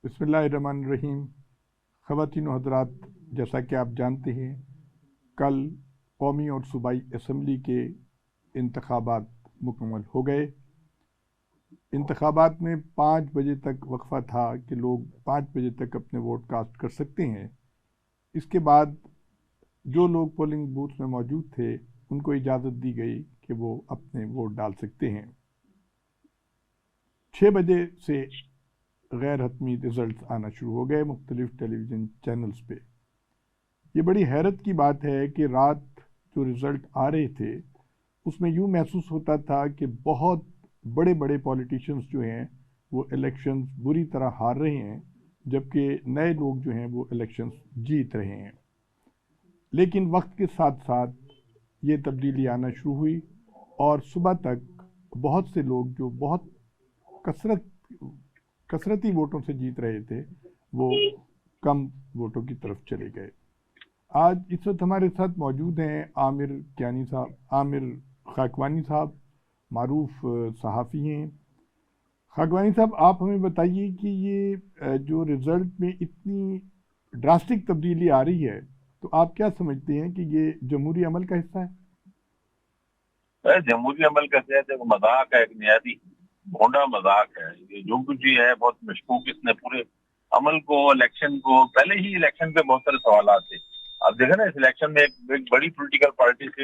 بسم اللہ الرحمن الرحیم۔ خواتین و حضرات، جیسا کہ آپ جانتے ہیں کل قومی اور صوبائی اسمبلی کے انتخابات مکمل ہو گئے۔ انتخابات میں 5 بجے تک وقفہ تھا کہ لوگ 5 بجے تک اپنے ووٹ کاسٹ کر سکتے ہیں۔ اس کے بعد جو لوگ پولنگ بوتھ میں موجود تھے ان کو اجازت دی گئی کہ وہ اپنے ووٹ ڈال سکتے ہیں۔ 6 بجے سے غیر حتمی رزلٹس آنا شروع ہو گئے مختلف ٹیلی ویژن چینلز پہ۔ یہ بڑی حیرت کی بات ہے کہ رات جو رزلٹ آ رہے تھے اس میں یوں محسوس ہوتا تھا کہ بہت بڑے بڑے پولیٹیشنز جو ہیں وہ الیکشنز بری طرح ہار رہے ہیں، جبکہ نئے لوگ جو ہیں وہ الیکشنز جیت رہے ہیں۔ لیکن وقت کے ساتھ ساتھ یہ تبدیلی آنا شروع ہوئی اور صبح تک بہت سے لوگ جو بہت کثرتی ووٹوں سے جیت رہے تھے وہ کم ووٹوں کی طرف چلے گئے۔ آج اس وقت ہمارے ساتھ موجود ہیں عامر خاکوانی صاحب، معروف صحافی ہیں۔ خاکوانی صاحب، آپ ہمیں بتائیے کہ یہ جو رزلٹ میں اتنی ڈراسٹک تبدیلی آ رہی ہے تو آپ کیا سمجھتے ہیں کہ یہ جمہوری عمل کا حصہ ہے؟ جمہوری عمل کا حصہ ہے، مذاق ہے، ایک نہایت بھونڈا مذاق ہے۔ یہ جو کچھ بھی ہے بہت مشکوک، اس نے پورے عمل کو، الیکشن کو، پہلے ہی الیکشن پہ بہت سارے سوالات تھے۔ آپ دیکھیں نا اس الیکشن میں ایک بڑی پولیٹیکل پارٹی سے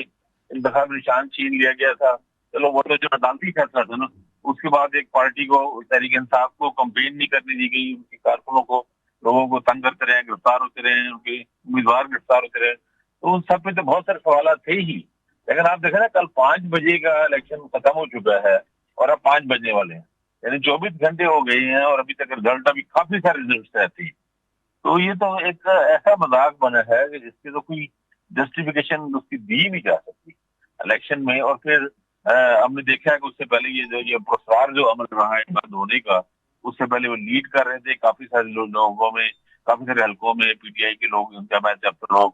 انتخاب نشان چھین لیا گیا تھا، چلو وہ تو جو عدالتی فیصلہ تھا نا۔ اس کے بعد ایک پارٹی کو، تحریک انصاف کو کمپین نہیں کرنے دی گئی، ان کے کارکنوں کو، لوگوں کو تنگ کرتے رہے، گرفتار ہوتے رہے، ان کے امیدوار گرفتار ہوتے رہے، تو ان سب پہ تو بہت سارے سوالات تھے ہی۔ لیکن آپ دیکھیں نا کل 5 بجے کا الیکشن ختم ہو چکا ہے اور اب 5 بجنے والے ہیں، یعنی 24 گھنٹے ہو گئے ہیں اور ابھی تک رزلٹ، ابھی کافی سارے رزلٹس رہتے ہیں۔ تو یہ تو ایک ایسا مذاق بنا ہے کہ جس کی تو کوئی جسٹیفیکیشن اس کی دی نہیں جا سکتی الیکشن میں۔ اور پھر ہم نے دیکھا ہے کہ اس سے پہلے یہ پرسرار جو عمل رہا ہے بند ہونے کا، اس سے پہلے وہ لیڈ کر رہے تھے کافی سارے لوگوں میں، کافی سارے حلقوں میں، پی ٹی آئی کے لوگ، ان کا میں چیپٹر لوگ،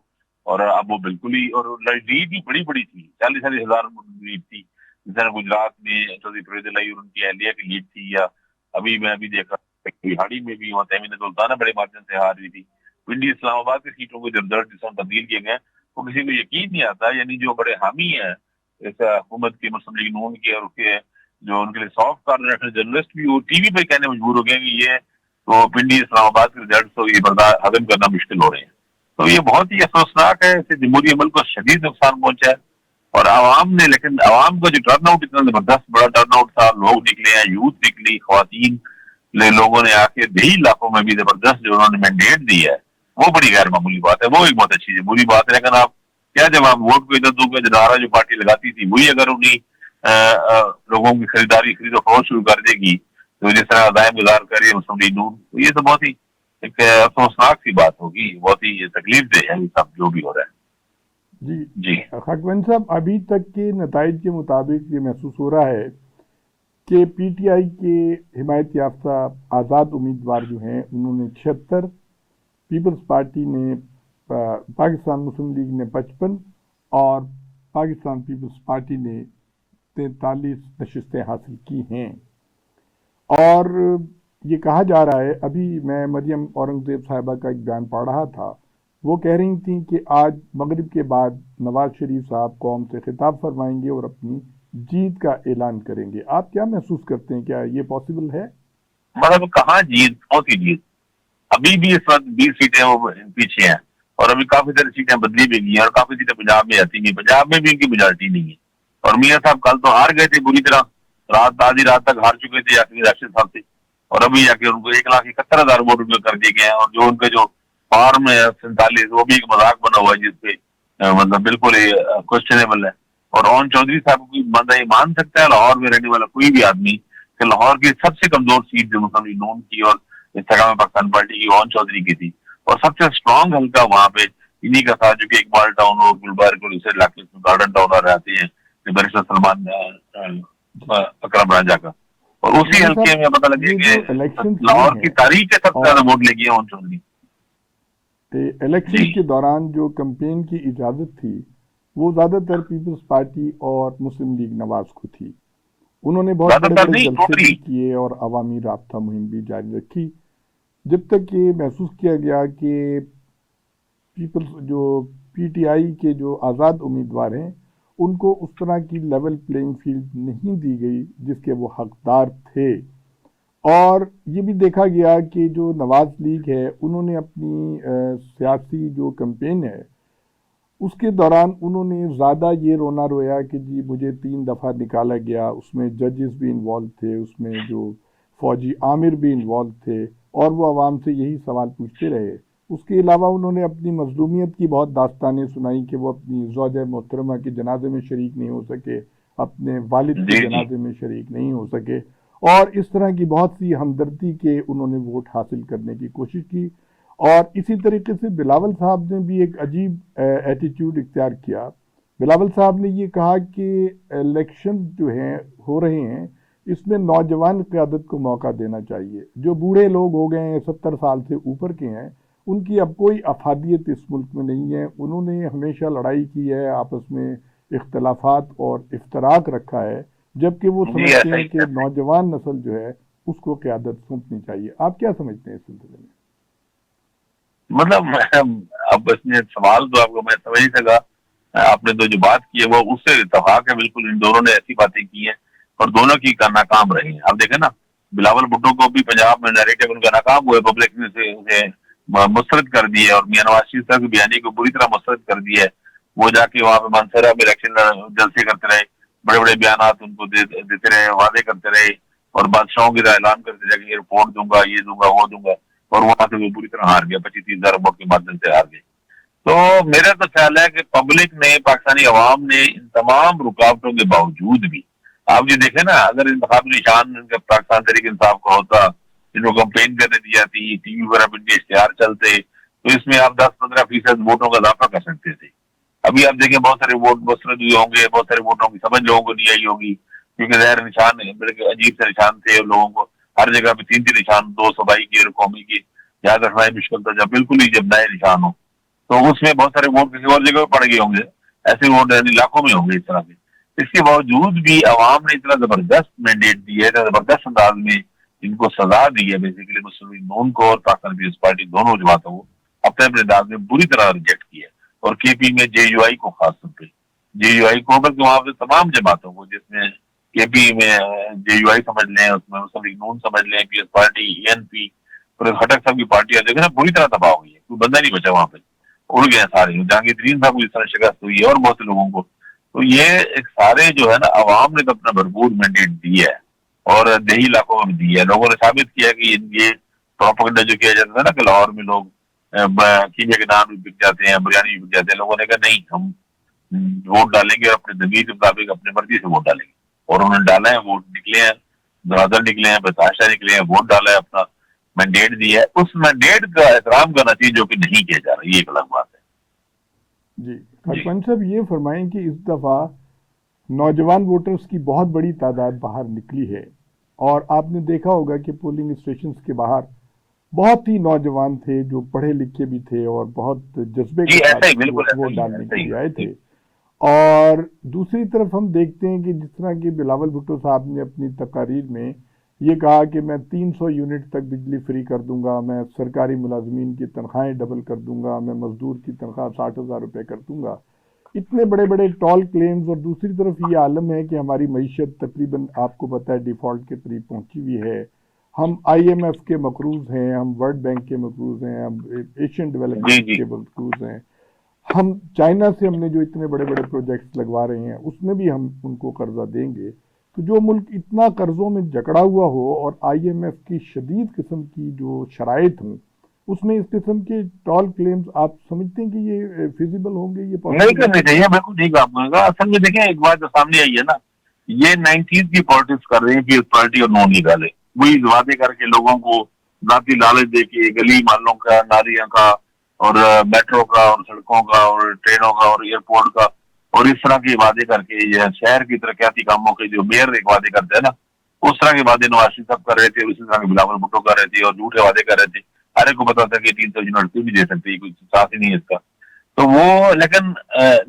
اور اب وہ بالکل ہی، اور لیڈ ہی بڑی بڑی تھی، 40 ہزار لیڈ تھی، جس طرح گجرات میں چودھری فیروز اللہ اور ان کی اہلیہ کی لیڈ تھی، یا ابھی میں دیکھا بہاڑی میں بھی وہاں تیمین سلطانہ بڑے مارجن سے ہار رہی تھی۔ پنڈی اسلام آباد کی سیٹوں کے جو رزلٹ جس میں تبدیل کیے گئے وہ کسی کو یقین نہیں آتا، یعنی جو بڑے حامی ہیں اس حکومت کے، مسلم لیگ نون کے، اور اس کے جو ان کے لیے سافٹ کارنر جرنلسٹ بھی وہ ٹی وی پہ کہنے مجبور ہو گئے کہ یہ تو پنڈی اسلام آباد کے رزلٹ تو یہ برداشت ہضم کرنا مشکل ہو رہے ہیں۔ تو یہ بہت ہی افسوسناک ہے، اس سے جمہوری عمل کو شدید نقصان پہنچا ہے، اور عوام نے، لیکن عوام کا جو ٹرن آؤٹ اتنا زبردست بڑا ٹرن آؤٹ تھا، لوگ نکلے ہیں، یوتھ نکلی، خواتین لوگوں نے آ کے دیہی علاقوں میں بھی زبردست جو انہوں نے مینڈیٹ دی ہے وہ بڑی غیر معمولی بات ہے، وہ ایک بہت اچھی جمہوری بات ہے۔ لیکن آپ کیا جب آپ ووٹ کو ادھر دوں گے، جنارہ جو پارٹی لگاتی تھی وہی اگر انہیں لوگوں کی خرید و فروخت شروع کر دے گی، تو جس طرح عزائم گزار کرے مسلم لیگ نون، تو یہ تو بہت ہی ایک افسوسناک سی بات ہوگی، بہت ہی تکلیف دہ ہے یہ سب جو بھی ہو رہا ہے۔ جی خاکوانی صاحب، ابھی تک کے نتائج کے مطابق یہ محسوس ہو رہا ہے کہ پی ٹی آئی کے حمایت یافتہ آزاد امیدوار جو ہیں انہوں نے 76، پیپلز پارٹی نے، پاکستان مسلم لیگ نے 55 اور پاکستان پیپلز پارٹی نے 43 نشستیں حاصل کی ہیں۔ اور یہ کہا جا رہا ہے، ابھی میں مریم اورنگزیب صاحبہ کا ایک بیان پڑھ رہا تھا، وہ کہہ رہی تھیں کہ آج مغرب کے بعد نواز شریف صاحب قوم سے خطاب فرمائیں گے اور اپنی جیت کا اعلان کریں گے۔ آپ کیا محسوس کرتے ہیں، کیا یہ پاسبل ہے؟ مطلب کہاں جیت، کون سی جیت؟ ابھی بھی اس وقت 20 سیٹیں وہ پیچھے ہیں، اور ابھی کافی ساری سیٹیں بدلی بھی گئی ہیں، اور کافی سیٹیں پنجاب میں آتی ہیں، پنجاب میں بھی ان کی میجارٹی نہیں ہے۔ اور میاں صاحب کل تو ہار گئے تھے بری طرح، آدھی رات تک ہار چکے تھے یاسین راشد صاحب سے، اور ابھی جا کے ان کو 1,71,000 ووٹ کر دیے گئے ہیں، اور جو ان کے جو فارم ہے 47 وہ بھی ایک مذاق بنا ہوا ہے، جس پہ مطلب بالکل کوشچنیبل ہے۔ اور اون چودھری صاحب کو بندہ یہ مان سکتا ہے لاہور میں رہنے والا کوئی بھی آدمی کہ لاہور کی سب سے کمزور سیٹ جو مسلم لیگ نون کی اور استحکام پاکستان پارٹی کی اون چودھری کی تھی، اور سب سے اسٹرانگ حلقہ وہاں پہ انہی کا تھا، جو کہ اقبال ٹاؤن اور گلبار کو دوسرے علاقے میں گارڈن ٹاؤن اور رہتے ہیں بیرسٹر سلمان اکرم راجہ کا، اور اسی حلقے میں پتہ لگے کہ لاہور کی تاریخ کے سب سے زیادہ ووٹ لے گئے اون چودھری۔ الیکشن کے دوران جو کمپین کی اجازت تھی وہ زیادہ تر پیپلز پارٹی اور مسلم لیگ نواز کو تھی، انہوں نے بہت بڑے جلسے بھی کیے اور عوامی رابطہ مہم بھی جاری رکھی، جب تک یہ محسوس کیا گیا کہ پیپلز جو پی ٹی آئی کے جو آزاد امیدوار ہیں ان کو اس طرح کی لیول پلینگ فیلڈ نہیں دی گئی جس کے وہ حقدار تھے، اور یہ بھی دیکھا گیا کہ جو نواز لیگ ہے انہوں نے اپنی سیاسی جو کمپین ہے اس کے دوران انہوں نے زیادہ یہ رونا رویا کہ جی مجھے 3 دفعہ نکالا گیا، اس میں ججز بھی انوالو تھے، اس میں جو فوجی عامر بھی انوالو تھے، اور وہ عوام سے یہی سوال پوچھتے رہے۔ اس کے علاوہ انہوں نے اپنی مظلومیت کی بہت داستانیں سنائی کہ وہ اپنی زوجہ محترمہ کے جنازے میں شریک نہیں ہو سکے، اپنے والد کے جی جی جنازے میں شریک نہیں ہو سکے، اور اس طرح کی بہت سی ہمدردی کے انہوں نے ووٹ حاصل کرنے کی کوشش کی۔ اور اسی طریقے سے بلاول صاحب نے بھی ایک عجیب ایٹیٹیوڈ اختیار کیا۔ بلاول صاحب نے یہ کہا کہ الیکشن جو ہیں ہو رہے ہیں اس میں نوجوان قیادت کو موقع دینا چاہیے، جو بوڑھے لوگ ہو گئے ہیں 70 سال سے اوپر کے ہیں ان کی اب کوئی افادیت اس ملک میں نہیں ہے، انہوں نے ہمیشہ لڑائی کی ہے، آپس میں اختلافات اور افتراق رکھا ہے، جبکہ وہ جی سمجھتے ایسا ہیں ہی کہ نوجوان نسل جو ہے اس کو قیادت سونپنی چاہیے۔ آپ کیا سمجھتے ہیں اس سلسلے میں؟ مطلب اب اس میں سوال تو آپ کو میں سمجھ نہیں سکا، آپ نے تو جو بات کی ہے وہ اس سے اتفاق ہے بالکل، ان دونوں نے ایسی باتیں کی ہیں اور دونوں کی ناکام رہی ہیں۔ اب دیکھیں نا، بلاول بھٹو کو بھی پنجاب میں نیریٹو ان کا ناکام ہوئے، پبلک نے اسے مسترد کر دی ہے، اور میاں نواز شریف صاحب کی بیانی کو بری طرح مسترد کر دی ہے۔ وہ جا کے وہاں پہ مانسہرہ میں الیکشن جلسے کرتے رہے، بڑے بڑے بیانات ان کو دیتے رہے، وعدے کرتے رہے، اور بادشاہوں کی طرح اعلان کرتے رہے کہ رپورٹ دوں گا، یہ دوں گا، وہ دوں گا، اور وہاں سے وہ پوری طرح ہار گیا، 25-30 ہزار ووٹ کے مادھیم سے ہار گئے۔ تو میرا تو خیال ہے کہ پبلک نے، پاکستانی عوام نے ان تمام رکاوٹوں کے باوجود بھی، آپ یہ دیکھیں نا، اگر انتخابی نشان ان کا پاکستان تحریک انصاف کا ہوتا، ان کو کمپین کرنے دی جاتی، ٹی وی پر اب ان کے اشتہار چلتے، تو اس میں آپ 10-15% ووٹوں کا اضافہ کر سکتے تھے۔ ابھی آپ دیکھیں بہت سارے ووٹ مسترد ہوئے ہوں گے، بہت سارے ووٹوں کی سمجھ لوگوں کو نہیں آئی ہوگی، کیونکہ ظاہر نشان عجیب سے نشان تھے، لوگوں کو ہر جگہ پہ 3 نشان، 2 صوبائی کی اور قومی کی، یاد رکھنا ہی مشکل تھا جب بالکل ہی جب نئے نشان ہو، تو اس میں بہت سارے ووٹ کسی اور جگہ پہ پڑ گئے ہوں گے، ایسے ووٹ یعنی لاکھوں میں ہوں گے اس طرح کے۔ اس کے باوجود بھی عوام نے اتنا زبردست مینڈیٹ دی ہے، اتنا زبردست انداز میں ان کو سزا دی ہے، بیسیکلی مسلم لیگ نون کو اور پاکستان پیپلز پارٹی دونوں جماعتوں کو اپنے اپنے انداز میں بری طرح ریجیکٹ کیا ہے، اور کے پی میں جے یو آئی کو خاص طور پہ، جے یو آئی کو، بلکہ وہاں پہ تمام جماعتوں کو، جس میں کے پی میں جے یو آئی سمجھ لیں، اس میں مسلم لیگ نون سمجھ لیں، پی ایس پارٹی، ای این پی، خٹک صاحب کی پارٹیاں دیکھیں نا بری طرح تباہ ہوئی ہے، کوئی بندہ نہیں بچا وہاں پہ، اڑ گئے سارے، جہانگیر صاحب کو اس طرح شکست ہوئی ہے اور بہت سے لوگوں کو۔ تو یہ ایک سارے جو ہے نا، عوام نے تو اپنا بھرپور مینڈیٹ دی ہے، اور دیہی علاقوں میں دی ہے، لوگوں نے ثابت کیا کہ یہ پروپیگنڈا جو کیا جاتا ہے نا کہ لاہور میں لوگ کیمیا کے نام بھی بک جاتے ہیں، بریانی بھی بک جاتے ہیں، لوگوں نے کہا نہیں، ہم ووٹ ڈالیں گے اور اپنے ضمیر کے مطابق اپنے مرضی سے ووٹ ڈالیں گے، اور انہوں نے ڈالا ہے، ووٹ نکلے ہیں، برادر نکلے ہیں، بتاشا نکلے ہیں، ووٹ ڈالا ہے، اپنا مینڈیٹ دیا ہے، اس مینڈیٹ کا احترام کرنا چاہیے جو کہ نہیں کیا جا رہا، یہ ایک الگ بات ہے۔ جی خاکسان صاحب، یہ فرمائیں کہ اس دفعہ نوجوان ووٹرز کی بہت بڑی تعداد باہر نکلی ہے، اور آپ نے دیکھا ہوگا کہ پولنگ اسٹیشنز کے باہر بہت ہی نوجوان تھے جو پڑھے لکھے بھی تھے اور بہت جذبے کے ساتھ ووٹ ڈالنے کے لیے آئے تھے۔ اور دوسری طرف ہم دیکھتے ہیں کہ جس طرح کہ بلاول بھٹو صاحب نے اپنی تقاریر میں یہ کہا کہ میں 300 یونٹ تک بجلی فری کر دوں گا، میں سرکاری ملازمین کی تنخواہیں ڈبل کر دوں گا، میں مزدور کی تنخواہ 60,000 روپے کر دوں گا، اتنے بڑے بڑے ٹال کلیمز، اور دوسری طرف یہ عالم ہے کہ ہماری معیشت تقریباً آپ کو پتہ ہے ڈیفالٹ کے قریب پہنچی ہوئی ہے، ہم آئی ایم ایف کے مقروض ہیں، ہم ورلڈ بینک کے مقروض ہیں، ہم ایشین ڈیولپمنٹ کے مقروض ہیں، ہم چائنا سے ہم نے جو اتنے بڑے بڑے پروجیکٹس لگوا رہے ہیں اس میں بھی ہم ان کو قرضہ دیں گے۔ تو جو ملک اتنا قرضوں میں جکڑا ہوا ہو اور آئی ایم ایف کی شدید قسم کی جو شرائط ہوں، اس میں اس قسم کے ٹال کلیمز آپ سمجھتے ہیں کہ یہ فیزیبل ہوں گے؟ یہ نہیں کرنے چاہیے، بالکل ٹھیک آپ نے کہا۔ اصل میں دیکھیں ایک بات جو سامنے آئی ہے نا، یہ 90s کی پالیٹکس کر رہے ہیں کہ پارٹی اور نون نکالے، وہی وعدے کر کے لوگوں کو ذاتی لالچ دے کے گلی محلوں کا، نالیاں کا، اور میٹرو کا، اور سڑکوں کا، اور ٹرینوں کا، اور ایئرپورٹ کا، اور اس طرح کے وعدے کر کے شہر کی ترقیاتی کاموں کے جو میئر ایک وعدے کرتے ہیں نا، اس طرح کے وعدے نواز شریف صاحب کر رہے تھے، اسی طرح کے بلاول بھٹو کر رہے تھے، اور جھوٹے وعدے کر رہے تھے، ہر ایک کو پتا تھا کہ 300 یونٹ بھی دے سکتے، کوئی ساتھ ہی نہیں ہے اس کا۔ تو وہ لیکن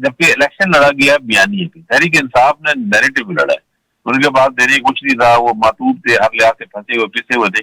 جبکہ الیکشن لڑا گیا بیانی پہ، تحریک انصاف نے نیریٹو بھی لڑا ہے، ان کے پاس دینے کچھ نہیں تھا، وہ ماتوب تھے، ہر لحاظ سے پھنسے ہوئے پسے ہوئے تھے،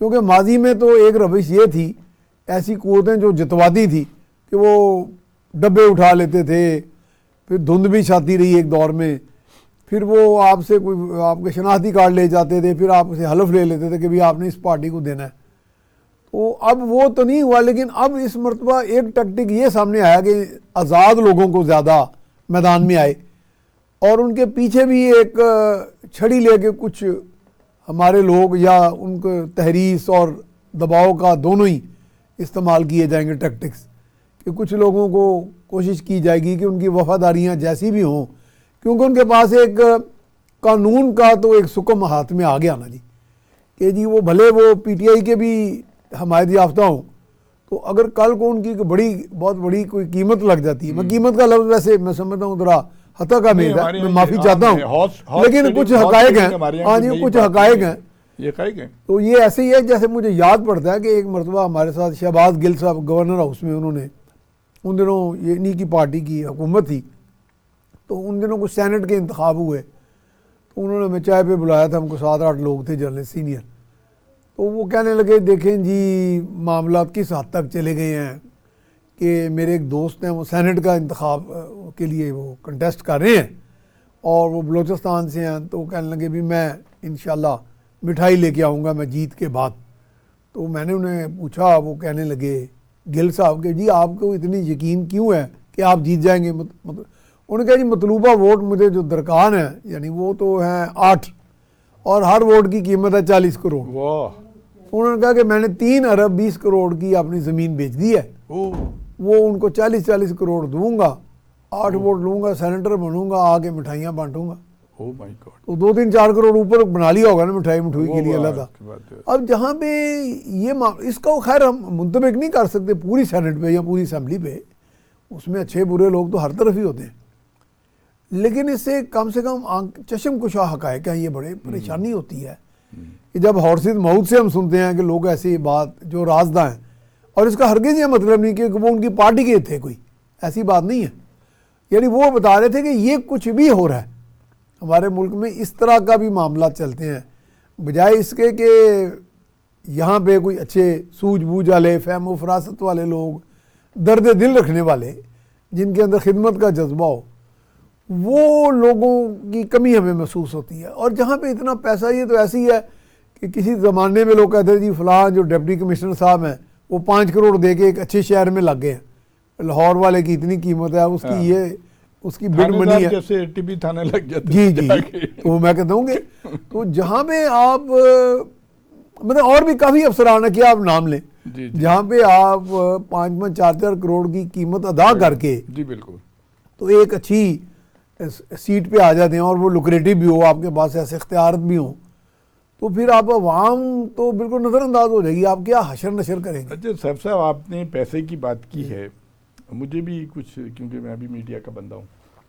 کیونکہ ماضی میں تو ایک روش یہ تھی، ایسی قوتیں جو جتواتی تھی کہ وہ ڈبے اٹھا لیتے تھے، پھر دھند بھی چھاتی رہی ایک دور میں، پھر وہ آپ سے کوئی آپ کے شناختی کارڈ لے جاتے تھے، پھر آپ سے حلف لے لیتے تھے کہ بھی آپ نے اس پارٹی کو دینا ہے. تو اب وہ تو نہیں ہوا، لیکن اب اس مرتبہ ایک ٹیکٹک یہ سامنے آیا کہ آزاد لوگوں کو زیادہ میدان میں آئے، اور ان کے پیچھے بھی ایک چھڑی لے کے کچھ ہمارے لوگ یا ان کو تحریص اور دباؤ کا دونوں ہی استعمال کیے جائیں گے ٹیکٹکس، کہ کچھ لوگوں کو کوشش کی جائے گی کہ ان کی وفاداریاں جیسی بھی ہوں، کیونکہ ان کے پاس ایک قانون کا تو ایک سکم ہاتھ میں آ گیا نا جی، کہ جی وہ بھلے وہ پی ٹی آئی کے بھی حمایت یافتہ ہوں، تو اگر کل کو ان کی بہت بڑی کوئی قیمت لگ جاتی ہے، میں قیمت کا لفظ ویسے میں سمجھتا ہوں ذرا حتی کا میز ہے، میں معافی چاہتا ہوں، لیکن کچھ حقائق ہیں، ہاں جی کچھ حقائق ہیں، یہ حقائق ہیں. تو یہ ایسے ہی ہے جیسے مجھے یاد پڑتا ہے کہ ایک مرتبہ ہمارے ساتھ شہباز گل صاحب گورنر ہاؤس میں، انہوں نے ان دنوں یہ انہی کی پارٹی کی حکومت تھی، تو ان دنوں کچھ سینٹ کے انتخاب ہوئے، تو انہوں نے ہمیں چائے پہ بلایا تھا، ہم کو 7-8 لوگ تھے جرنلسٹ سینئر، تو وہ کہنے لگے دیکھیں جی معاملات کس حد تک چلے گئے ہیں کہ میرے ایک دوست ہیں وہ سینٹ کا انتخاب کے لیے وہ کنٹیسٹ کر رہے ہیں اور وہ بلوچستان سے ہیں، تو وہ کہنے لگے بھی میں انشاءاللہ مٹھائی لے کے آؤں گا میں جیت کے بعد. تو میں نے انہیں پوچھا، وہ کہنے لگے گل صاحب کہ جی آپ کو اتنی یقین کیوں ہے کہ آپ جیت جائیں گے؟ انہوں نے کہا جی مطلوبہ ووٹ مجھے جو درکار ہیں یعنی وہ تو ہیں 8 اور ہر ووٹ کی قیمت ہے 40 کروڑ. انہوں نے کہا کہ میں نے 3 ارب 20 کروڑ کی اپنی زمین بیچ دی ہے، وہ ان کو 40 کروڑ دوں گا، 8 ووٹ لوں گا، سینیٹر بنوں گا، آ کے مٹھائیاں بانٹوں گا. تو 2-3-4 کروڑ اوپر بنا لیا ہوگا نا مٹھائی کے لیے اللہ تھا. اب جہاں پہ یہ اس کا خیر ہم منطبق نہیں کر سکتے پوری سینٹ پہ یا پوری اسمبلی پہ، اس میں اچھے برے لوگ تو ہر طرف ہی ہوتے ہیں، لیکن اس سے کم چشم کشا حقائق ہیں. یہ بڑے پریشانی ہوتی ہے کہ جب حورثت موت سے ہم سنتے ہیں کہ لوگ ایسی بات جو رازداں ہیں، اور اس کا ہرگز یہ مطلب نہیں کہ وہ ان کی پارٹی کے تھے، کوئی ایسی بات نہیں ہے، یعنی وہ بتا رہے تھے کہ یہ کچھ بھی ہو رہا ہے ہمارے ملک میں، اس طرح کا بھی معاملات چلتے ہیں، بجائے اس کے کہ یہاں پہ کوئی اچھے سوجھ بوجھ والے فہم و فراست والے لوگ، درد دل رکھنے والے، جن کے اندر خدمت کا جذبہ ہو، وہ لوگوں کی کمی ہمیں محسوس ہوتی ہے. اور جہاں پہ اتنا پیسہ، یہ تو ایسی ہے کہ کسی زمانے میں لوگ کہتے ہیں جی فلاں جو ڈپٹی کمشنر صاحب ہیں وہ 5 کروڑ دے کے ایک اچھے شہر میں لگ گئے ہیں، لاہور والے کی اتنی قیمت ہے، اس کی یہ اس کی بڑ منی ہے، جیسے ٹی بی تھانے لگ جاتے جی تو میں کہتا ہوں کہ تو جہاں پہ آپ مطلب اور بھی کافی افسران ہے کہ آپ نام لیں جہاں پہ آپ 5-4 کروڑ کی قیمت ادا کر کے جی بالکل تو ایک اچھی سیٹ پہ آ جاتے ہیں اور وہ لوکریٹو بھی ہو، آپ کے پاس ایسے اختیارات بھی ہوں، تو پھر آپ عوام تو بالکل نظر انداز ہو جائے گی، آپ کیا حشر نشر کریں گے. اچھا سیف صاحب، آپ نے پیسے کی بات کی ہے، مجھے بھی کچھ، کیونکہ میں ابھی میڈیا کا بندہ ہوں،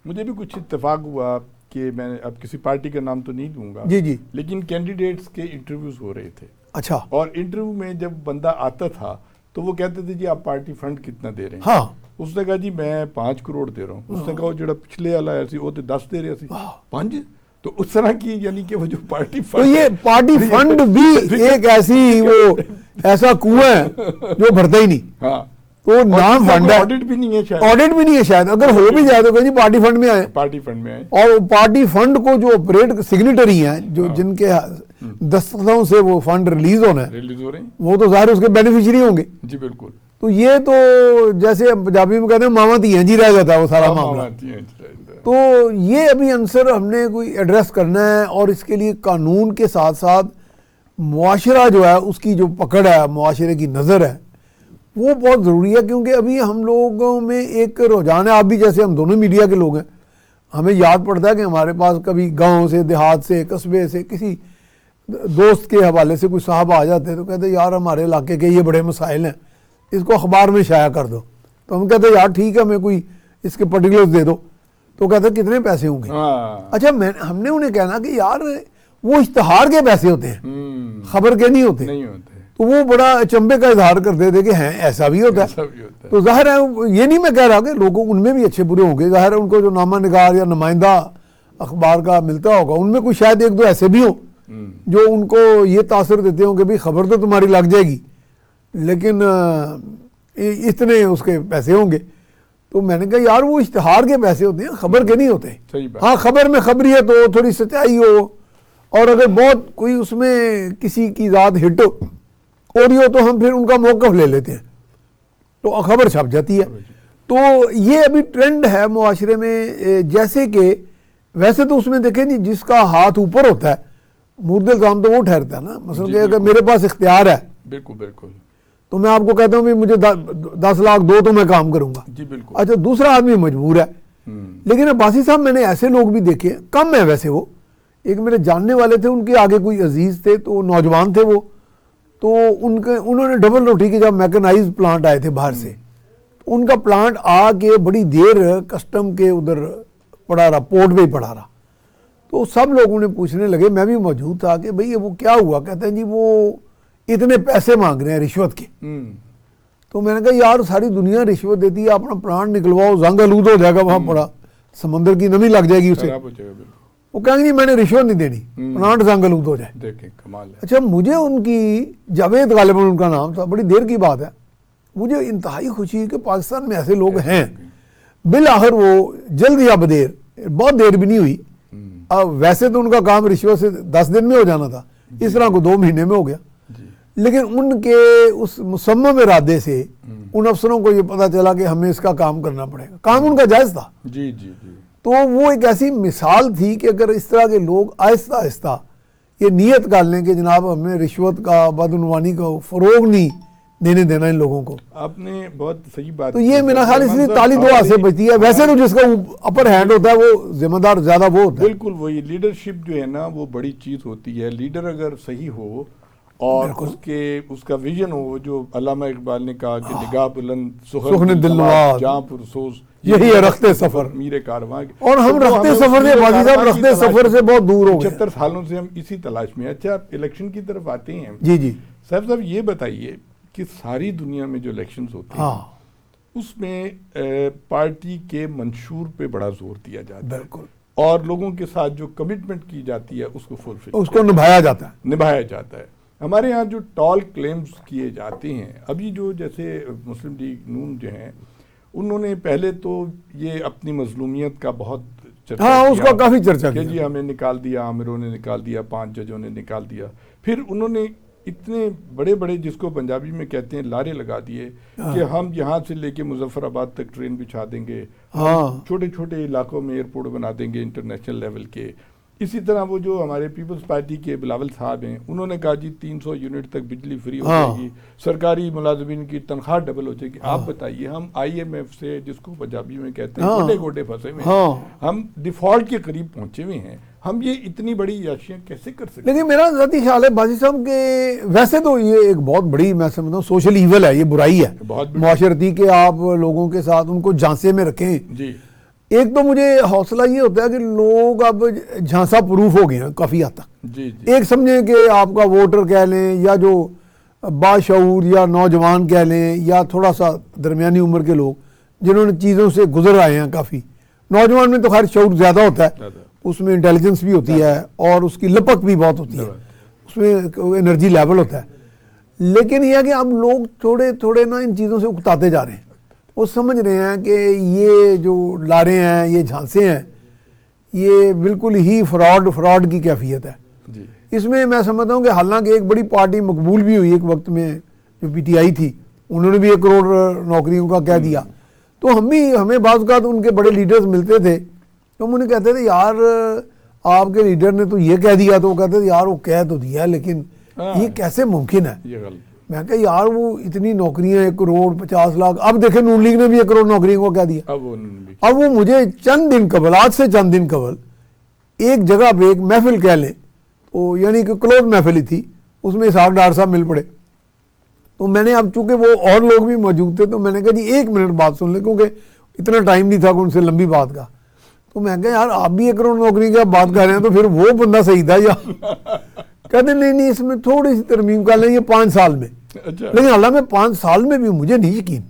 مجھے بھی کچھ اتفاق ہوا کہ میں اب کسی پارٹی کا نام تو نہیں دوں گا، جی لیکن کینڈیڈیٹس کے انٹرویوز ہو رہے تھے. اچھا. اور انٹرویو میں جب بندہ آتا تھا تو وہ کہتے تھے جی آپ پارٹی فنڈ کتنا دے رہے ہیں؟ ہاں. اس نے کہا جی میں 5 کروڑ دے رہا ہوں. اس نے کہا جو پچھلے والا ہے وہ تو 10 دے رہے سی 5. تو اس طرح کی یعنی کہ وہ جو پارٹی فنڈ، تو یہ پارٹی فنڈ بھی ایک ایسی وہ ایسا کنواں ہے جو بھرتا ہی نہیں. ہاں. تو نام فنڈ ہے، آڈٹ بھی نہیں ہے شاید، آڈٹ بھی نہیں ہے شاید، اگر ہو بھی جائے تو کہ جی پارٹی فنڈ میں آئے، پارٹی فنڈ میں آئے. اور پارٹی فنڈ کو جو آپریٹ سگنیٹری ہیں جو جن کے دستخطوں سے وہ فنڈ ریلیز ہونا ہے، ریلیز ہو رہے ہیں، وہ تو ظاہر اس کے بینیفیشری ہوں گے. جی بالکل. تو یہ تو جیسے پنجابی میں کہتے ہیں ماما تھی ہیں جی رہ جاتا ہے وہ سارا معاملہ. تو یہ ابھی عنصر ہم نے کوئی ایڈریس کرنا ہے، اور اس کے لیے قانون کے ساتھ ساتھ معاشرہ جو ہے اس کی جو پکڑ ہے، معاشرے کی نظر ہے، وہ بہت ضروری ہے. کیونکہ ابھی ہم لوگوں میں ایک رجحان ہے، آپ بھی جیسے ہم دونوں میڈیا کے لوگ ہیں، ہمیں یاد پڑتا ہے کہ ہمارے پاس کبھی گاؤں سے، دیہات سے، قصبے سے کسی دوست کے حوالے سے کوئی صاحب آ جاتے ہیں تو کہتے ہیں یار ہمارے علاقے کے یہ بڑے مسائل ہیں، اس کو اخبار میں شائع کر دو. تو ہم کہتے ہیں یار ٹھیک ہے ہمیں کوئی اس کے پرٹیکولرز دے دو. تو کہتے ہیں کتنے پیسے ہوں گے؟ اچھا ہم نے انہیں کہنا کہ یار وہ اشتہار کے پیسے ہوتے ہیں، خبر کے نہیں ہوتے. تو وہ بڑا اچنبے کا اظہار کرتے تھے کہ ہیں ایسا بھی ہوتا ہے. تو ظاہر ہے یہ نہیں میں کہہ رہا کہ لوگوں ان میں بھی اچھے برے ہوں گے، ظاہر ہے ان کو جو نامہ نگار یا نمائندہ اخبار کا ملتا ہوگا ان میں کوئی شاید 1-2 ایسے بھی ہوں جو ان کو یہ تاثر دیتے ہوں کہ بھئی خبر تو تمہاری لگ جائے گی لیکن اتنے اس کے پیسے ہوں گے. تو میں نے کہا یار وہ اشتہار کے پیسے ہوتے ہیں, خبر کے نہیں ہوتے. صحیح بات. ہاں خبر میں خبریت ہو, تھوڑی سچائی ہو, اور اگر بہت کوئی اس میں کسی کی ذات ہٹ ہو رہی ہو تو ہم پھر ان کا موقف لے لیتے ہیں تو خبر چھپ جاتی ہے. تو یہ ابھی ٹرینڈ ہے معاشرے میں, جیسے کہ ویسے تو اس میں دیکھیں جی جس کا ہاتھ اوپر ہوتا ہے مورد الزام تو وہ ٹھہرتا ہے نا. مثلا کہ اگر میرے پاس اختیار ہے بالکل بالکل, تو میں آپ کو کہتا ہوں کہ مجھے 10 لاکھ دو تو میں کام کروں گا. جی بالکل. اچھا دوسرا آدمی مجبور ہے. لیکن عباسی صاحب میں نے ایسے لوگ بھی دیکھے, کم ہیں ویسے وہ, ایک میرے جاننے والے تھے, ان کے آگے کوئی عزیز تھے تو نوجوان تھے وہ, تو انہوں نے ڈبل روٹی کے جب میکنائز پلانٹ آئے تھے باہر سے, ان کا پلانٹ آ کے بڑی دیر کسٹم کے ادھر پڑا رہا, پورٹ پہ ہی پڑا رہا. تو سب لوگوں نے پوچھنے لگے, میں بھی موجود تھا, کہ بھئی وہ کیا ہوا؟ کہتے ہیں جی وہ اتنے پیسے مانگ رہے ہیں رشوت کے. تو میں نے کہا یار ساری دنیا رشوت دیتی ہے, اپنا پلانٹ نکلواؤ, زنگ آلود ہو جائے گا وہاں پڑا, سمندر کی نمی لگ جائے گی اسے. وہ کہیں گے میں نے رشوت نہیں دینی, پلانٹ زنگ آلود ہو جائے. دیکھیں کمال ہے. اچھا مجھے ان کی, جاوید غالباً ان کا نام تھا, بڑی دیر کی بات ہے, مجھے انتہائی خوشی ہے کہ پاکستان میں ایسے لوگ ہیں. بالآخر وہ جلد یا بدیر, بہت دیر بھی نہیں ہوئی, اب ویسے تو ان کا کام رشوت سے 10 دن میں ہو جانا تھا, اس طرح کو 2 مہینے میں ہو گیا. لیکن ان کے اس مصمم ارادے سے ان افسروں کو یہ پتا چلا کہ ہمیں اس کا کام کرنا پڑے گا. کام ان کا جائز تھا. جی جی جی. تو وہ ایک ایسی مثال تھی کہ اگر اس طرح کے لوگ آہستہ آہستہ یہ نیت کر لیں کہ جناب ہمیں رشوت کا, بدعنوانی کا فروغ نہیں دینے دینا ان لوگوں کو. آپ نے بہت صحیح بات. تو یہ میرا خیال اس لیے تالی دو ہاتھ سے بچتی ہے. ویسے تو جس کا اپر ہینڈ ہوتا ہے وہ ذمہ دار زیادہ وہ ہوتا ہے. بالکل وہی لیڈرشپ جو ہے نا وہ بڑی چیز ہوتی ہے. لیڈر اگر صحیح ہو اور اس کا ویژن ہو, جو علامہ اقبال نے کہا کہ نگاہ بلند سخن دل نواز جہاں پرسوز, یہی ہے رخت سفر میر کارواں. اور ہم رخت سفر سے باقی صاحب رخت سفر سے بہت دور ہو گئے. 75 سالوں سے ہم اسی تلاش میں. اچھا الیکشن کی طرف آتے ہیں. جی جی صاحب یہ بتائیے کہ ساری دنیا میں جو الیکشنز ہوتے ہیں اس میں پارٹی کے منشور پہ بڑا زور دیا جاتا ہے. بالکل. اور لوگوں کے ساتھ جو کمٹمنٹ کی جاتی ہے اس کو فلفل, اس کو نبھایا جاتا ہے. ہمارے ہاں جو ٹال کلیمز کیے جاتے ہیں, ابھی جو جیسے مسلم لیگ نون جو ہیں انہوں نے پہلے تو یہ اپنی مظلومیت کا بہت چرچا کیا, اس کا کافی چرچا کیا کہ جی ہمیں نکال دیا, عامروں نے نکال دیا, 5 ججوں نے نکال دیا. پھر انہوں نے اتنے بڑے بڑے, جس کو پنجابی میں کہتے ہیں, لارے لگا دیے کہ ہم یہاں سے لے کے مظفر آباد تک ٹرین بچھا دیں گے, چھوٹے چھوٹے علاقوں میں ایئرپورٹ بنا دیں گے انٹرنیشنل لیول کے. اسی طرح وہ جو ہمارے پیپلز پارٹی کے بلاول صاحب ہیں انہوں نے کہا جی 300 یونٹ تک بجلی فری ہو جائے گی, سرکاری ملازمین کی تنخواہ ڈبل ہو جائے گی. آپ بتائیے, ہم IMF سے, جس کو پنجابی میں کہتے ہیں گوٹے گوٹے پھنسے ہوئے ہیں, ہم ڈیفالٹ کے قریب پہنچے ہوئے ہیں, ہم یہ اتنی بڑی عیاشیاں کیسے کر سکتے ہیں؟ لیکن میرا ذاتی خیال ہے باجی صاحب کہ ویسے تو یہ ایک بہت بڑی, میں سمجھتا ہوں سوشل ایول ہے, یہ برائی ہے معاشرتی کہ آپ لوگوں کے ساتھ ان کو جھانسے میں رکھیں. جی ایک تو مجھے حوصلہ یہ ہوتا ہے کہ لوگ اب جھانسا پروف ہو گئے ہیں کافی حد تک. جی جی. ایک سمجھیں کہ آپ کا ووٹر کہہ لیں یا جو باشعور یا نوجوان کہہ لیں یا تھوڑا سا درمیانی عمر کے لوگ جنہوں نے چیزوں سے گزر آئے ہیں کافی. نوجوان میں تو خیر شعور زیادہ ہوتا ہے, اس میں انٹیلیجنس بھی ہوتی ہے اور اس کی لپک بھی بہت ہوتی ہے, اس میں انرجی لیول ہوتا ہے. لیکن یہ ہے کہ اب لوگ تھوڑے تھوڑے نا ان چیزوں سے اکتاتے جا رہے ہیں. وہ سمجھ رہے ہیں کہ یہ جو لارے ہیں, یہ جھانسے ہیں, یہ بالکل ہی فراڈ کی کیفیت ہے. اس میں سمجھتا ہوں کہ حالانکہ ایک بڑی پارٹی مقبول بھی ہوئی ایک وقت میں, جو PTI تھی, انہوں نے بھی 1 کروڑ نوکریوں کا کہہ دیا. تو ہمیں بعض اوقات ان کے بڑے لیڈرز ملتے تھے تو ہم انہیں کہتے تھے یار آپ کے لیڈر نے تو یہ کہہ دیا, تو وہ کہتے تھے یار وہ کہہ تو دیا لیکن یہ کیسے ممکن ہے. میں کہا یار وہ اتنی نوکریاں 1 کروڑ 50 لاکھ, اب دیکھیں نون لیگ نے بھی 1 کروڑ نوکریوں کو کہہ دیا. اب وہ مجھے چند دن قبل, آج سے چند دن قبل, ایک جگہ پہ ایک محفل کہہ لیں تو یعنی کہ کلوز محفل ہی تھی, اس میں اسحاق ڈار صاحب مل پڑے. تو میں نے, اب چونکہ وہ اور لوگ بھی موجود تھے, تو میں نے کہا جی 1 منٹ بات سن لیں, کیونکہ اتنا ٹائم نہیں تھا کہ ان سے لمبی بات کا. تو میں کہا یار آپ بھی 1 کروڑ نوکری کی بات کر رہے ہیں تو پھر وہ بندہ صحیح تھا یا کہتے نہیں اس میں تھوڑی سی ترمیم کر لیں, یہ 5 سال میں. لیکن اللہ میں 5 سال میں بھی مجھے نہیں یقین.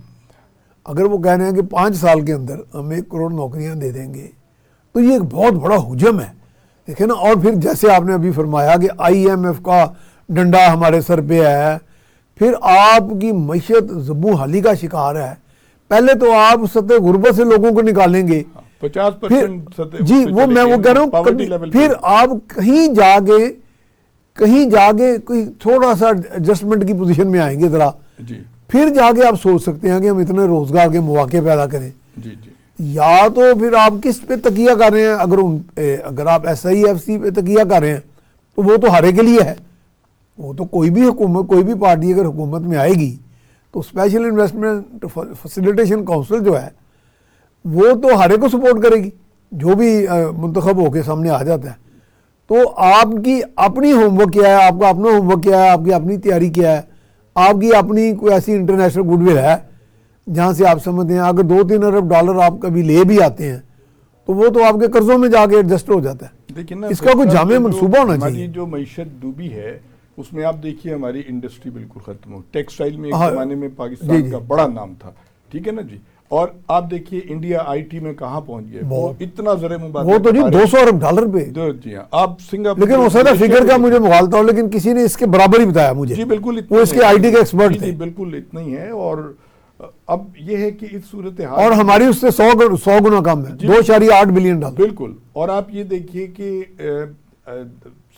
اگر وہ کہہ رہے ہیں کہ 5 سال کے اندر ہم 1 کروڑ نوکریاں دے دیں گے تو یہ ایک بہت بڑا حجم ہے. دیکھیں نا، اور پھر جیسے آپ نے ابھی فرمایا کہ IMF کا ڈنڈا ہمارے سر پہ ہے، پھر آپ کی معیشت زبوں حالی کا شکار ہے. پہلے تو آپ سطح غربت سے لوگوں کو نکالیں گے، 50% جی وہ میں وہ کہہ رہا ہوں، پھر آپ کہیں جا کے کوئی تھوڑا سا ایڈجسٹمنٹ کی پوزیشن میں آئیں گے ذرا، جی پھر جا کے آپ سوچ سکتے ہیں کہ ہم اتنے روزگار کے مواقع پیدا کریں. جی جی یا تو پھر آپ کس پہ تکیہ کر رہے ہیں؟ اگر آپ SIFC پہ تکیہ کر رہے ہیں تو وہ تو ہرے کے لیے ہے. وہ تو کوئی بھی حکومت، کوئی بھی پارٹی اگر حکومت میں آئے گی تو اسپیشل انویسٹمنٹ فیسیلیٹیشن کونسل جو ہے وہ تو ہرے کو سپورٹ کرے گی جو بھی منتخب ہو کے سامنے آ جاتا ہے. تو آپ کی اپنی ہوم ورک کیا ہے، آپ کا اپنا ہوم ورک کیا ہے، آپ کی اپنی تیاری کیا ہے، آپ کی اپنی کوئی ایسی انٹرنیشنل گڈ ول ہے جہاں سے آپ سمجھتے ہیں اگر 2-3 ارب ڈالر آپ کبھی لے بھی آتے ہیں تو وہ تو آپ کے قرضوں میں جا کے ایڈجسٹ ہو جاتا ہے. لیکن اس کا کوئی جامع منصوبہ ہونا ہماری چاہیے. جو معیشت ڈوبی ہے اس میں آپ دیکھیے ہماری انڈسٹری بالکل ختم ہو. ٹیکسٹائل میں ایک زمانے میں پاکستان کا بڑا نام تھا، ٹھیک ہے نا جی، اور آپ دیکھیے انڈیا IT میں کہاں پہنچ گیا، وہ اتنا زر مبادلہ، وہ تو جی 200 ارب ڈالر پہ. جی ہاں، آپ سنگاپور، لیکن ہو سکتا ہے فگر کا مجھے مغالطہ ہو، لیکن کسی نے اس کے برابر ہی بتایا مجھے. جی بالکل، وہ اس کے IT کے ایکسپرٹ تھے. جی بالکل اتنا ہی ہے. اور اب یہ ہے کہ اس صورتحال، اور ہماری اس سے 100 گنا کم ہے، 2.8 بلین ڈالر. بالکل. اور آپ یہ دیکھیے کہ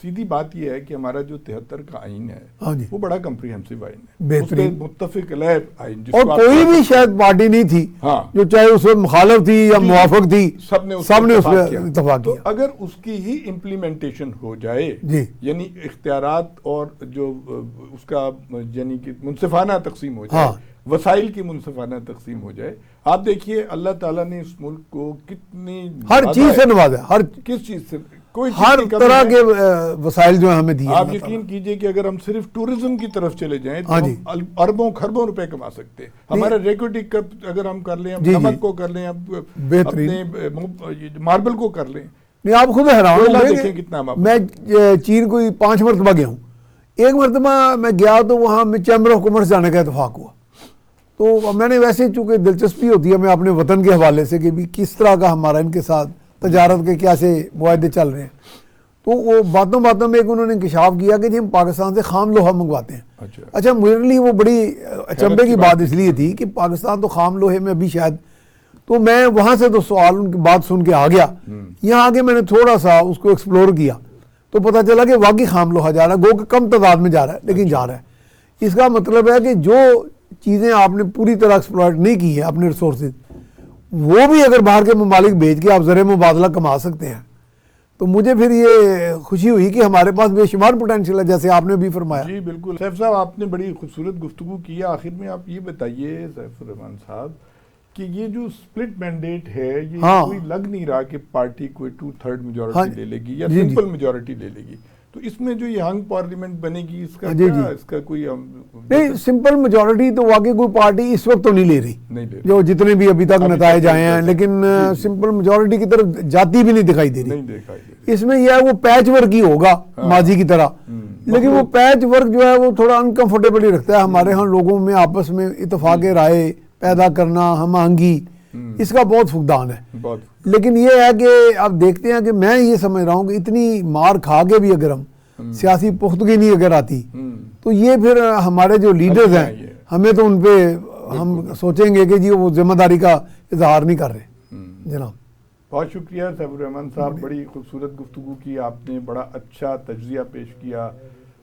سیدھی بات یہ ہے کہ ہمارا جو 73 کا آئین ہے وہ بڑا کمپریہنسو آئین ہے، بہترین متفق علیہ آئین، اور کوئی بھی شاید پارٹی نہیں تھی جو چاہے اس میں مخالف تھی یا موافق تھی، سب نے اس پہ اتفاق کیا. اگر اس کی ہی امپلیمنٹیشن ہو جائے، یعنی اختیارات اور جو اس کا یعنی کہ منصفانہ تقسیم ہو جائے، وسائل کی منصفانہ تقسیم ہو جائے، آپ دیکھیے اللہ تعالیٰ نے اس ملک کو کتنی ہر چیز سے نوازا، ہر کس چیز سے، کوئی ہر طرح کے وسائل جو ہمیں دیے. آپ یقین کیجئے کہ اگر ہم صرف ٹورزم کی طرف چلے جائیں تو ہم اربوں خربوں روپے کما سکتے ہیں. ہمارا ریکوٹک اگر ہم کر لیں، نمک کو کر لیں، اپنے ماربل کو کر لیں. نہیں آپ خود حیران ہوں کتنا. میں چین کوئی 5 مرتبہ گیا ہوں. ایک مرتبہ میں گیا تو وہاں میں چیمبر آف کامرس جانے کا اتفاق ہوا. تو میں نے ویسے چونکہ دلچسپی ہوتی ہے میں اپنے وطن کے حوالے سے کہ بھی کس طرح کا ہمارا ان کے ساتھ تجارت کے کیسے معاہدے چل رہے ہیں، تو وہ باتوں میں ایک انہوں نے انکشاف کیا کہ جی ہم پاکستان سے خام لوہا منگواتے ہیں. اچھا میرے لیے وہ بڑی اچنبے کی بات اس لیے تھی کہ پاکستان تو خام لوہے میں ابھی شاید، تو میں وہاں سے تو سوال ان کی بات سن کے آ گیا. یہاں آگے میں نے تھوڑا سا اس کو ایکسپلور کیا تو پتہ چلا کہ واقعی خام لوہا جا رہا ہے، گو کہ کم تعداد میں جا رہا ہے لیکن جا رہا ہے. اس کا مطلب ہے کہ جو چیزیں آپ نے پوری طرح ایکسپلوئٹ نہیں کی ہیں اپنے ریسورسز، وہ بھی اگر باہر کے ممالک بھیج کے آپ زر مبادلہ کما سکتے ہیں، تو مجھے پھر یہ خوشی ہوئی کہ ہمارے پاس بے شمار پوٹینشیل ہے جیسے آپ نے بھی فرمایا. جی بالکل. سیف صاحب آپ نے بڑی خوبصورت گفتگو کی ہے. آخر میں آپ یہ بتائیے سیف الرحمان صاحب کہ یہ جو سپلٹ مینڈیٹ ہے یہ کوئی لگ نہیں رہا کہ پارٹی کوئی 2/3 میجورٹی لے لے گی یا سمپل میجورٹی لے لے گی، تو اس میں جو ینگ پارلیمنٹ بنے گی اس کا کیا اس کا کوئی نہیں، سمپل میجورٹی تو واقعی کوئی پارٹی اس وقت تو نہیں لے رہی جو جتنے بھی ابھی تک نتائج آئے ہیں، لیکن سمپل میجورٹی کی طرف جاتی بھی نہیں دکھائی دے رہی. اس میں یہ ہے وہ پیچ ورک ہی ہوگا ماضی کی طرح، لیکن وہ پیچ ورک جو ہے وہ تھوڑا انکمفرٹیبل ہی رکھتا ہے ہمارے ہاں لوگوں میں آپس میں اتفاق رائے پیدا کرنا، ہم آہنگی، اس کا بہت فقدان ہے. لیکن یہ ہے کہ آپ دیکھتے ہیں کہ میں یہ سمجھ رہا ہوں کہ اتنی مار کھا کے بھی اگر ہم سیاسی پختگی نہیں اگر آتی تو یہ پھر ہمارے جو لیڈرز ہیں ہمیں تو ان پہ ہم سوچیں گے کہ جی وہ ذمہ داری کا اظہار نہیں کر رہے. جناب بہت شکریہ سیف الرحمان صاحب، بڑی خوبصورت گفتگو کی آپ نے، بڑا اچھا تجزیہ پیش کیا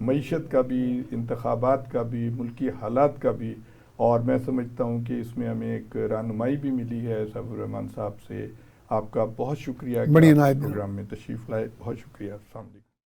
معیشت کا بھی، انتخابات کا بھی، ملکی حالات کا بھی، اور میں سمجھتا ہوں کہ اس میں ہمیں ایک رہنمائی بھی ملی ہے سیف الرحمان صاحب سے. آپ کا بہت شکریہ کہ آپ پروگرام میں تشریف لائے. بہت شکریہ. السلام علیکم.